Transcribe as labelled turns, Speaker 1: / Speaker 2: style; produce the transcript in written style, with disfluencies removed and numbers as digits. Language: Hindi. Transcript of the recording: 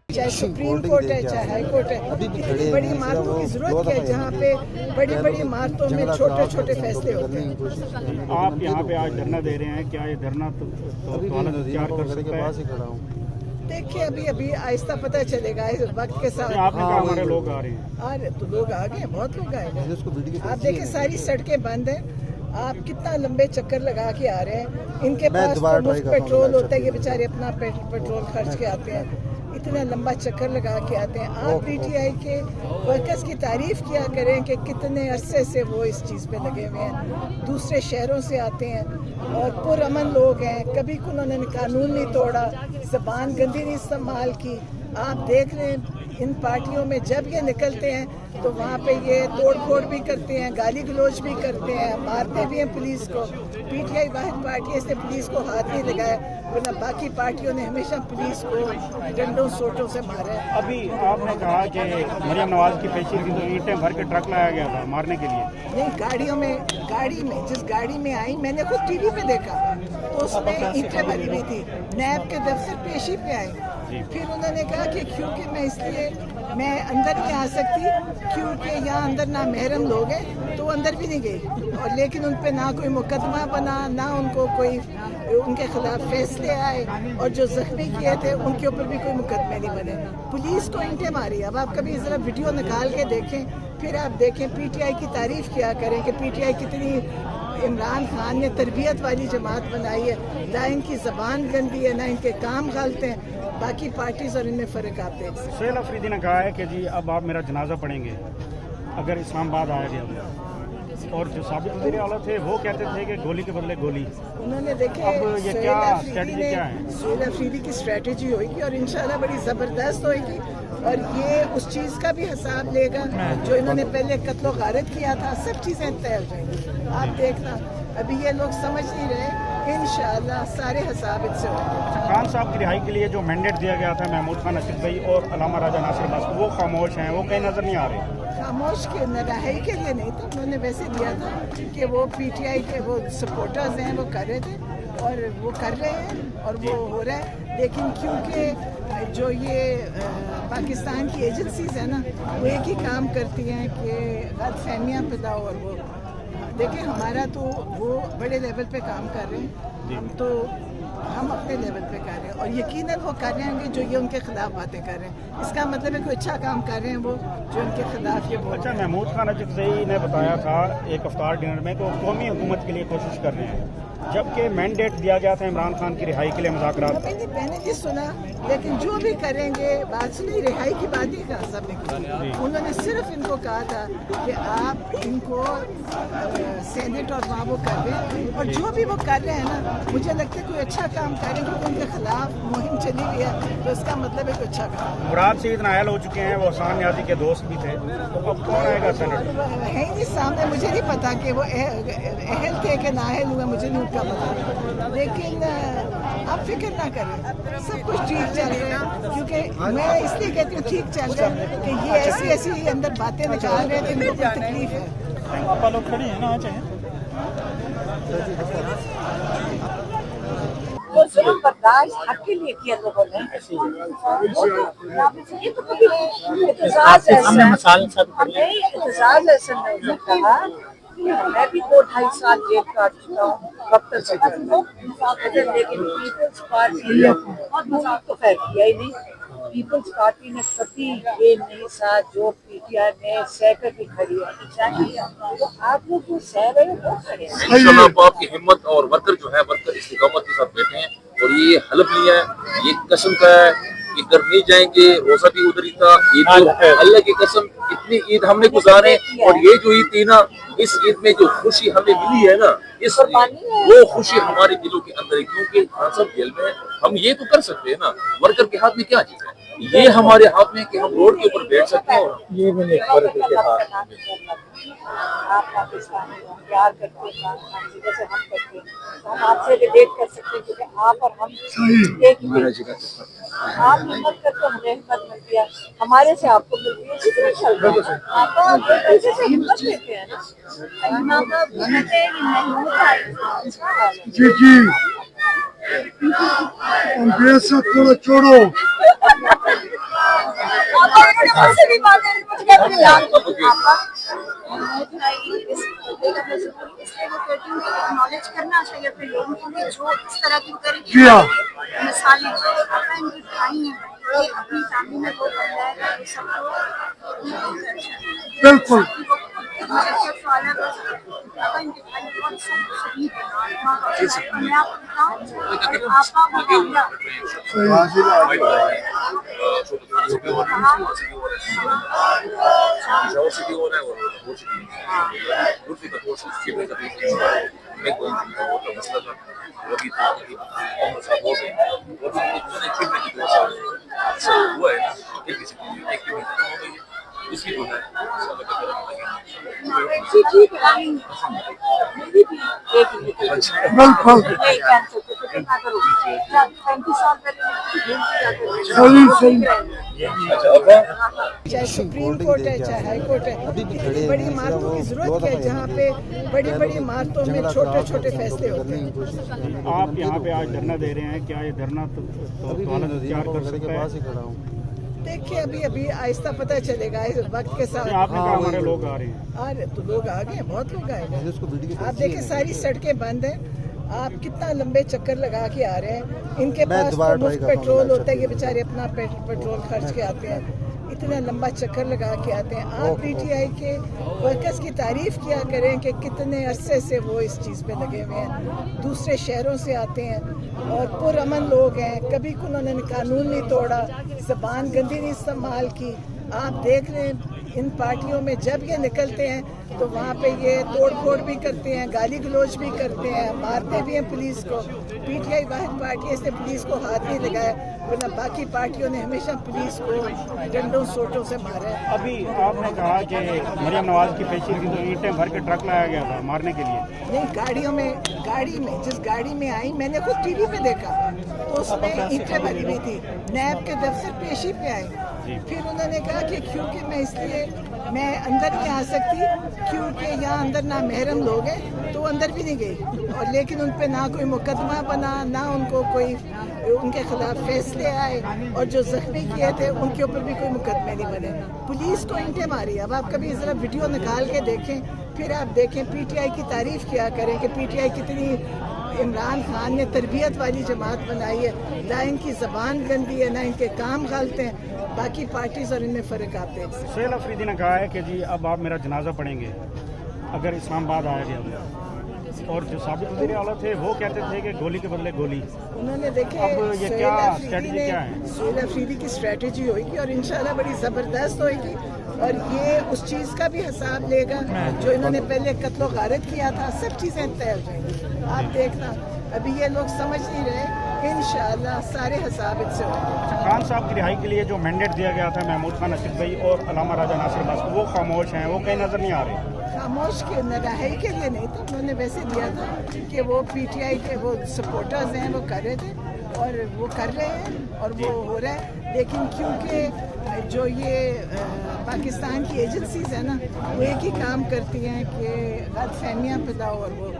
Speaker 1: चाहे सुप्रीम कोर्ट है चाहे हाई कोर्ट है, इतनी बड़ी इमारतों की जरूरत क्या है जहाँ पे बड़ी बड़ी इमारतों में छोटे छोटे फैसले होते हैं।
Speaker 2: आप यहाँ पे आज धरना दे रहे हैं, क्या ये धरना तो इंतजार कर सकता है?
Speaker 1: देखिए अभी आहिस्ता पता चलेगा इस वक्त के साथ।
Speaker 2: आपने कहा हमारे लोग आ रहे हैं।
Speaker 1: आ रहे तो लोग आ गए, बहुत लोग आए हैं। आप देखिए सारी सड़कें बंद हैं, आप कितना लंबे चक्कर लगा के आ रहे हैं। इनके पास तो मुफ्त पेट्रोल होता है, ये बेचारे अपना पेट्रोल खर्च के आते हैं, इतना लंबा चक्कर लगा के आते हैं। आप पीटीआई के वर्कर्स की तारीफ किया करें कि कितने अरसे से वो इस चीज़ पे लगे हुए हैं, दूसरे शहरों से आते हैं और पुरअमन लोग हैं, कभी उन्होंने कानून नहीं तोड़ा, ज़बान गंदी नहीं इस्तेमाल की। आप देख रहे हैं इन पार्टियों में जब ये निकलते हैं तो वहाँ पे ये तोड़ फोड़ भी करते हैं, गाली गलौज भी करते हैं, मारते भी हैं पुलिस को। पीटीआई वाहिद पार्टी इसने पुलिस को हाथ नहीं लगाया, वरना बाकी पार्टियों ने हमेशा पुलिस को डंडों सोटों से मारा है।
Speaker 2: अभी आपने कहा कि मरियम नवाज की पेशी थी तो ईंटें भर के ट्रक लाया गया था मारने के लिए।
Speaker 1: नहीं, गाड़ी में जिस गाड़ी में आई मैंने खुद टीवी पे देखा तो उसमें ईंटें भरी हुई थी। नैब के दफ्तर पेशी पे आई, फिर उन्होंने कहा कि क्योंकि मैं अंदर नहीं आ सकती क्योंकि यहाँ अंदर ना महरम लोग हैं, तो अंदर भी नहीं गई। और लेकिन उन पे ना कोई मुकदमा बना, ना उनको कोई उनके खिलाफ फैसले आए, और जो जख्मी किए थे उनके ऊपर भी कोई मुकदमे नहीं बने। पुलिस को ईंटें मारी। अब आप कभी जरा वीडियो निकाल के देखें, फिर आप देखें पीटीआई की तारीफ किया करें कि पीटीआई कितनी इमरान खान ने तरबियत वाली जमात बनाई है, ना इनकी ज़बान गंदी है ना इनके काम गलत हैं। बाकी पार्टीज और इनमें फ़र्क आप देख सकते हैं।
Speaker 2: सुहेल अफरीदी ने कहा है कि जी अब आप मेरा जनाजा पढ़ेंगे अगर इस्लामाबाद आया गया, और जो साबिक वज़ीर आला थे वो कहते थे कि गोली के बदले गोली।
Speaker 1: उन्होंने देखे
Speaker 2: अब ये क्या स्ट्रेटजी क्या है?
Speaker 1: सुहेल अफरीदी की स्ट्रेटजी होगी और इंशाल्लाह बड़ी ज़बरदस्त होगी, और ये उस चीज़ का भी हिसाब लेगा जो इन्होंने पहले कत्लो गारत किया था। सब चीज़ें तय हो जाएंगी, आप देखना। अभी ये लोग समझ नहीं रहे, इंशाल्लाह सारे हिसाब इनसे होंगे।
Speaker 2: खान साहब की रिहाई के लिए जो मैंडेट दिया गया था महमूद खान नसीब भाई और अलामा राजा नासिर अब्बास, वो खामोश हैं, वो कहीं नजर नहीं आ रहे।
Speaker 1: खामोश के रिहाई के लिए नहीं था, उन्होंने वैसे दिया था कि वो पीटीआई के वो सपोर्टर्स हैं, वो कर रहे थे और वो कर रहे हैं और वो हो रहा है। लेकिन क्योंकि जो ये पाकिस्तान की एजेंसीज हैं ना, वो एक ही काम करती हैं कि गलतफहमियाँ पैदा हो। और वो देखिए हमारा तो वो बड़े लेवल पे काम कर रहे हैं, हम अपने लेवल पे कर रहे हैं, और यकीनन वो कर रहे होंगे जो ये उनके खिलाफ बातें कर रहे हैं। इसका मतलब है कोई अच्छा काम कर रहे हैं वो जो उनके खिलाफ ये बोल।
Speaker 2: अच्छा, महमूद खान अजफजई ने बताया था एक अफ्तार डिनर में कि कौमी हुकूमत के लिए कोशिश कर रहे हैं, जबकि मैंडेट दिया गया था इमरान खान की रिहाई के लिए मुज़ाकरात।
Speaker 1: मैंने भी सुना, लेकिन जो भी करेंगे बात सुनी, रिहाई की बात ही कहा सबने की। उन्होंने सिर्फ इनको कहा था कि आप इनको सेनेट और वहाँ वो कर दें, और जो भी वो कर रहे हैं ना, मुझे लगता है कोई अच्छा काम करें क्योंकि उनके खिलाफ मुहिम चली हुई है, तो इसका मतलब है कोई अच्छा काम।
Speaker 2: मुराद सईद नायल हो चुके हैं, वो हसन न्याजी के दोस्त भी थे, तो अब कौन आएगा सेनेट?
Speaker 1: है ही सामने, मुझे नहीं पता कि वो अहल थे कि नाअहल हुए, मुझे नहीं उनका पता। लेकिन आप फिक्र ना करें, सब कुछ ठीक चल रहा है। क्योंकि मैं इसलिए कहती हूँ ठीक चल रहा है कि ये ऐसी अंदर बातें निकाल रहे थे, इनको कोई तकलीफ है।
Speaker 2: आप लोग खड़े हैं ना, चाहिए
Speaker 3: वो जुल्म बर्दाश्त हक के लिए किया लोगों ने। एतजाज ऐसा नहीं हो सकता। मैं भी 2-2.5 साल जेल काट चुका हूँ वक्त से, लेकिन पीपल्स पार्टी तो खैर किया ही नहीं। पीपल्स पार्टी ने कभी ये नहीं साथ जो पीटीआई ने सहकर भी खड़ी होनी चाहिए, तो आप लोग जो सह रहे हो वो खड़े हैं।
Speaker 4: आपकी हिम्मत और वर्कर जो है, वर्कर इस्तिकामत के साथ बैठे हैं और ये हलफ लिया है, ये कसम का है कि कर नहीं जाएंगे। रोजा भी उधर ही था, ईद अल्लाह की कसम, इतनी ईद हमने गुजारे, और ये जो ईद थी ना, इस ईद में जो खुशी हमें मिली है ना, इस वो खुशी हमारे दिलों के अंदर है। क्योंकि खान साहब जेल में, हम ये तो कर सकते हैं ना, वर्कर के हाथ में क्या चीज है, ये हमारे हाथ में कि हम रोड के ऊपर बैठ सकते हैं। और ये भी नहीं वर्कर के हाथ।
Speaker 3: आप पाकिस्तानी हो, प्यार करते हैं जैसे हम करते हैं, तो हम आपसे रिलेट कर सकते हैं क्योंकि आप और हम एक ही। आप हिम्मत करते हो, हमें हिम्मत मिलती है, हमारे से आपको मिलती है, इसी तरह चल रहा है। आप दूसरे से हिम्मत लेते हैं ना।
Speaker 5: जी थोड़ा छोड़ो।
Speaker 3: से भी बात है कुछ कहते हैं यार नॉलेज करना चाहिए अपने लोगों को भी जो इस तरह की मिसालें इनकी दिखाई हैं कि अपनी फैमिली में वो बन जाएगा ये सबको
Speaker 5: बिल्कुल
Speaker 4: इसकी जो है
Speaker 3: ठीक है
Speaker 5: बिल्कुल सही सही
Speaker 1: चाहे सुप्रीम कोर्ट है चाहे हाई कोर्ट है, इतनी बड़ी इमारतों की जरूरत क्या है जहाँ पे बड़ी बड़ी इमारतों में छोटे छोटे फैसले होते हैं।
Speaker 2: आप यहाँ पे आज धरना दे रहे हैं, क्या ये धरना तो तैयार कर सकता है?
Speaker 1: देखिए अभी अभी आहिस्ता पता चलेगा इस वक्त के साथ।
Speaker 2: आपने कहा हमारे लोग आ रहे हैं,
Speaker 1: आ रहे तो लोग आ गए, बहुत लोग आए हैं। आप देखिए सारी सड़कें बंद हैं, आप कितना लंबे चक्कर लगा के आ रहे हैं। इनके पास तो मुफ्त पेट्रोल होता है, ये बेचारे अपना पेट्रोल खर्च के आते हैं, इतना लंबा चक्कर लगा के आते हैं। आप पीटीआई के वर्कर्स की तारीफ किया करें कि कितने अरसे से वो इस चीज़ पे लगे हुए हैं, दूसरे शहरों से आते हैं और पुरअमन लोग हैं, कभी उन्होंने कानून नहीं तोड़ा, ज़बान गंदी नहीं इस्तेमाल की। आप देख रहे हैं इन पार्टियों में जब ये निकलते हैं तो वहाँ पे ये तोड़ फोड़ भी करते हैं, गाली गलौज भी करते हैं, मारते भी हैं पुलिस को। पीटीआई वाहिद पार्टी है इसने पुलिस को हाथ नहीं लगाया, वरना बाकी पार्टियों ने हमेशा पुलिस को डंडों सोटों से मारा है।
Speaker 2: अभी आपने कहा कि मरियम नवाज की पेशी की तो ईंटें भर के ट्रक लाया गया था मारने के लिए।
Speaker 1: नहीं, गाड़ी में जिस गाड़ी में आई मैंने खुद टीवी पे देखा तो उसमें ईंटें भरी हुई थी। नैब के दफ्तर पेशी पे आई, फिर उन्होंने कहा कि क्योंकि मैं अंदर नहीं आ सकती क्योंकि यहाँ अंदर ना महरम लोग हैं, तो अंदर भी नहीं गई। और लेकिन उन पे ना कोई मुकदमा बना, ना उनको कोई उनके खिलाफ फैसले आए, और जो जख्मी किए थे उनके ऊपर भी कोई मुकदमे नहीं बने। पुलिस को ईंटें मारी। अब आप कभी ज़रा वीडियो निकाल के देखें, फिर आप देखें पीटीआई की तारीफ किया करें कि पीटीआई कितनी इमरान खान ने तरबियत वाली जमात बनाई है, ना इनकी ज़बान गंदी है ना इनके काम गलत हैं। बाकी पार्टीज और इनमें फ़र्क आप देख सकते हैं।
Speaker 2: सुहेल अफरीदी ने कहा है कि जी अब आप मेरा जनाजा पढ़ेंगे अगर इस्लामाबाद आया गया, और जो साबित वज़ीर आला थे वो कहते थे कि गोली के बदले गोली।
Speaker 1: उन्होंने देखे
Speaker 2: अब ये क्या स्ट्रेटजी क्या है?
Speaker 1: सुहेल अफरीदी की स्ट्रेटजी होगी और इंशाल्लाह बड़ी ज़बरदस्त होगी, और ये उस चीज़ का भी हिसाब लेगा जो इन्होंने पहले कत्लो गारत किया था। सब चीज़ें तय हो जाएंगी, आप देखना। अभी ये लोग समझ नहीं रहे, इंशाल्लाह सारे हिसाब इससे होंगे।
Speaker 2: खान साहब की रिहाई के लिए जो मैंडेट दिया गया था महमूद खान असद भाई और अलामा राजा नासिर अब्बास को, वो खामोश हैं, वो कहीं नजर नहीं आ रहे।
Speaker 1: खामोश के रिहाई के लिए नहीं तो उन्होंने वैसे दिया था कि वो पीटीआई के वो सपोर्टर्स हैं, वो कर रहे थे और वो कर रहे हैं और वो हो रहा है। लेकिन क्योंकि जो ये पाकिस्तान की एजेंसीज है ना, वो एक ही काम करती हैं कि गलतफहमियाँ पैदा हो और वो